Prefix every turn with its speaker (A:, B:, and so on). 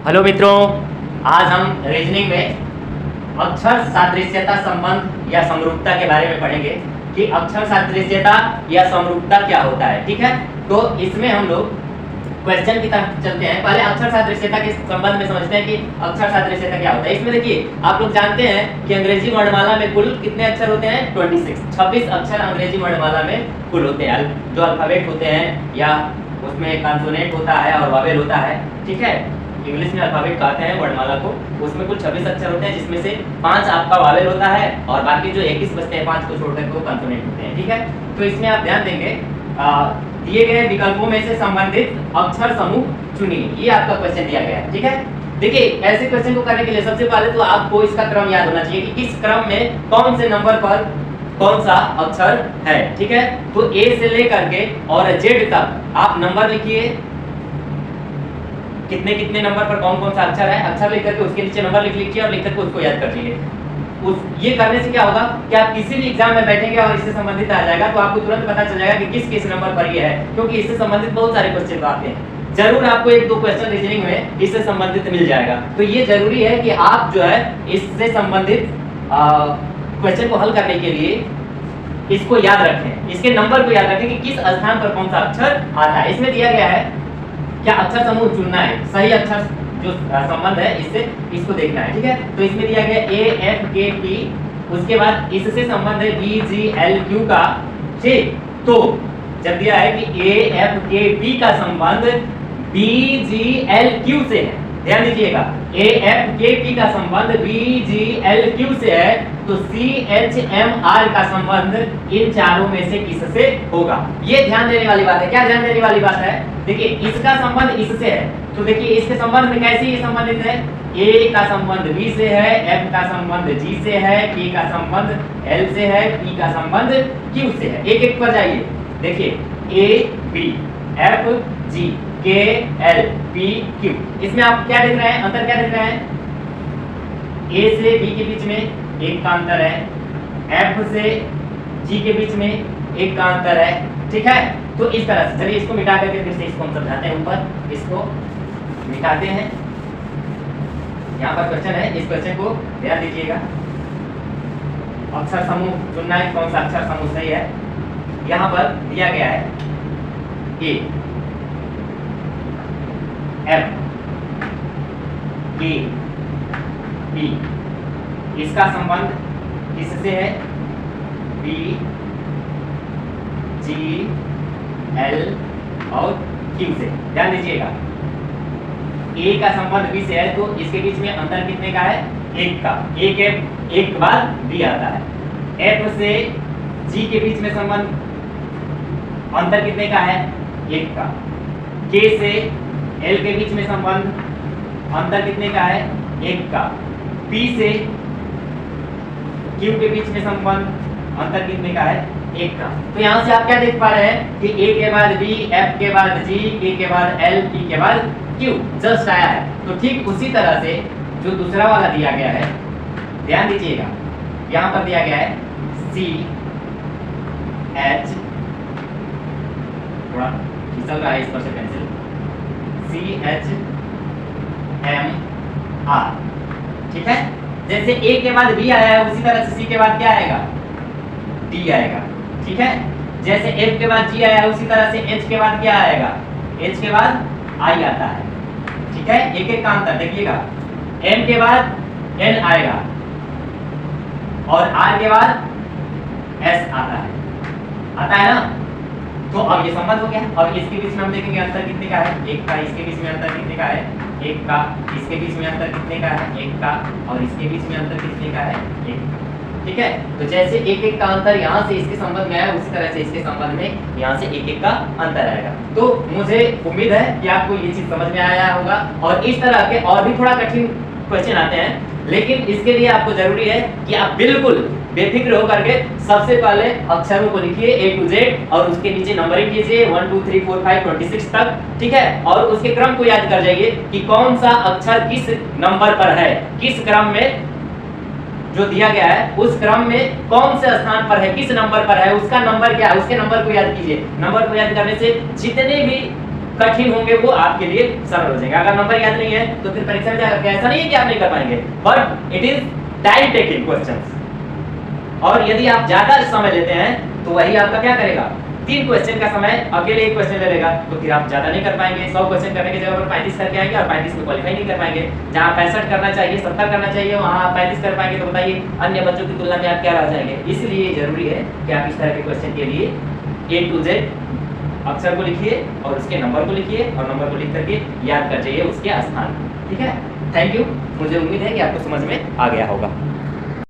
A: Hello मित्रों, आज हम रीजनिंग में अक्षर सादृश्यता संबंध या समरूपता के बारे में पढ़ेंगे कि अक्षर सादृश्यता या समरूपता क्या होता है। ठीक है, तो इसमें हम लोग क्वेश्चन की तरफ चलते हैं। पहले अक्षर सादृश्यता के संबंध में समझते हैं कि अक्षर सादृश्यता क्या होता है। इसमें देखिए, आप लोग जानते हैं कि अंग्रेजी वर्णमाला में कुल कितने अक्षर होते हैं? 26 अक्षर अंग्रेजी वर्णमाला में कुल होते हैं। जो अल्फाबेट होते हैं या उसमें कॉन्सोनेंट होता है और वावेल होता है। ठीक है, इंग्लिश में अल्फाबेट कहते हैं वर्णमाला को। उसमें कुल 26 अक्षर होते हैं, जिसमें से 5 आपका वावेल होता है और बाकी जो 21 बचते हैं 5 को छोड़कर वो कॉन्सोनेंट होते हैं। ठीक है, तो इसमें आप ध्यान देंगे, दिए गए विकल्पों में से संबंधित अक्षर समूह चुनिए। ये आपका क्वेश्चन दिया गया है। ठीक है, देखिए ऐसे क्वेश्चन को करने के लिए सबसे पहले तो आपको इसका क्रम याद होना चाहिए कि किस क्रम में कौन से नंबर पर कौन सा अक्षर है। ठीक है, तो ए से लेकर के और जेड तक आप नंबर लिखिए, कितने कितने नंबर पर कौन कौन सा अक्षर है। अक्षर लिख करके उसके नीचे नंबर लिख लीजिए और लिख करके उसको याद कर लीजिए। ये करने से क्या होगा कि आप किसी भी एग्जाम में बैठेंगे और इससे संबंधित आ जाएगा तो आपको तुरंत पता चल जाएगा कि किस किस नंबर पर ये है, क्योंकि इससे संबंधित बहुत सारे क्वेश्चन आते हैं। जरूर आपको एक दो क्वेश्चन रीजनिंग में इससे संबंधित मिल जाएगा। तो ये जरूरी है कि आप जो है इससे संबंधित क्वेश्चन को हल करने के लिए इसको याद रखें, इसके नंबर को याद रखें कि किस स्थान पर कौन सा अक्षर आता है। इसमें दिया गया है क्या अक्षर समूह चुनना है, सही अक्षर जो संबंध है इससे इसको देखना है। ठीक है, तो इसमें दिया गया ए एफ के पी, उसके बाद इससे संबंध है बी जी एल क्यू का। ठीक, तो जब दिया है कि ए एफ के पी का संबंध बी जी एल क्यू से है, ध्यान दीजिएगा, ए एफ के पी का संबंध बी जी एल क्यू से है, तो सी एच एम आर का संबंध इन चारों में से किससे होगा। ये ध्यान देने वाली बात है। क्या ध्यान देने वाली बात है? देखिए इसका संबंध इससे है, तो देखिए इसके संबंध में कैसे ये संबंधित है। ए का संबंध बी से है, एफ का संबंध जी से है, के का संबंध एल से है, पी का संबंध क्यू से है। एक एक पर जाइए, देखिए ए बी एफ जी के एल पी क्यू, इसमें आप क्या देख रहे हैं, अंतर क्या देख रहे हैं? ए से बी के बीच में एक का अंतर है, एफ से जी के बीच में एक का अंतर है। ठीक है, तो इस तरह से चलिए इसको मिटा करके फिर से इसको हम समझाते हैं। ऊपर इसको मिटाते हैं, यहाँ पर क्वेश्चन है, इस क्वेश्चन को ध्यान दीजिएगा। अक्षर समूह चुनना है, कौन सा अक्षर समूह सही है। यहाँ पर दिया गया है ए एफ के बी, इसका संबंध किससे है? बी जी एल और क्यू से। ध्यान दीजिएगा, ए का संबंध बी से है, तो इसके बीच में अंतर कितने का है? एक का। एक के बाद बी आता है। एफ से जी के बीच में संबंध अंतर कितने का है? एक का। के से एल के बीच में संबंध अंतर कितने का है? एक का। पी से क्यू के बीच में संबंध अंतर कितने का है? एक का। तो यहाँ से आप क्या देख पा रहे हैं कि ए के बाद बी, एफ के बाद जी, के बाद एल, पी के बाद क्यू जस्ट आया है। तो ठीक उसी तरह से जो दूसरा वाला दिया गया है, ध्यान दीजिएगा, यहाँ पर दिया गया है सी एच, थोड़ा फिसल रहा है इस पर से pencil, C H M R. ठीक है, जैसे ए के बाद बी आया है उसी तरह से सी के बाद क्या आएगा? डी आएगा। ठीक है, जैसे एफ के बाद जी आया उसी तरह से एच के बाद क्या आएगा? एच के बाद आई आता है। ठीक है, एक एक का अंतर देखिएगा, एम के बाद एन आएगा और आर के बाद एस आता है ना। तो अब ये संबंध हो गया। अब इसके बीच में हम देखेंगे अंतर कितने का है? एक का। इसके बीच में अंतर कितने का है? एक का। इसके बीच में अंतर कितने का है? एक का। और इसके बीच में अंतर कितने का है? एक का। ठीक है, तो जैसे एक एक का अंतर यहाँ से इसके संबंध में आया, उसी तरह से इसके संबंध में यहाँ से एक एक का अंतर आएगा। तो मुझे उम्मीद है कि आपको ये चीज समझ में आया होगा। और इस तरह के और भी थोड़ा कठिन क्वेश्चन आते हैं, लेकिन इसके लिए आपको जरूरी है कि आप बिल्कुल बेफिक्र होकर के सबसे पहले अक्षरों को लिखिए A to Z और उसके नीचे नंबरिंग कीजिए 1 2 3 4 5 26 तक। ठीक है, और उसके क्रम को याद कर जाइए कि कौन सा अक्षर किस नंबर पर है, किस क्रम में जो दिया गया है उस क्रम में कौन से स्थान पर है, किस नंबर पर है, उसका नंबर क्या है, उसके नंबर को याद कीजिए। नंबर को याद करने से जितने भी कठिन होंगे वो आपके लिए सरल हो जाएंगे। अगर नंबर याद नहीं है तो फिर परीक्षा में जाकर ऐसा नहीं है कि आप नहीं कर पाएंगे, but it is time taking questions. और यदि आप ज्यादा समय लेते हैं तो वही आपका क्या करेगा, 3 क्वेश्चन का समय अकेले एक क्वेश्चन ले लेगा, तो फिर आप ज्यादा नहीं कर पाएंगे। 100 क्वेश्चन करने की जगह पर 35 करके आएंगे और 35 में क्वालीफाई नहीं कर पाएंगे। जहां 65 करना चाहिए, 70 करना चाहिए, वहां आप 35 कर पाएंगे, तो बताइए अन्य बच्चों की तुलना में आप क्या रह जाएंगे। इसलिए जरूरी है कि आप इस तरह के क्वेश्चन के लिए A to Z अक्षर को लिखिए और उसके नंबर को लिखिए और नंबर को लिख करके याद कर जाइए उसके स्थान। ठीक है, थैंक यू। मुझे उम्मीद है कि आपको समझ में आ गया होगा।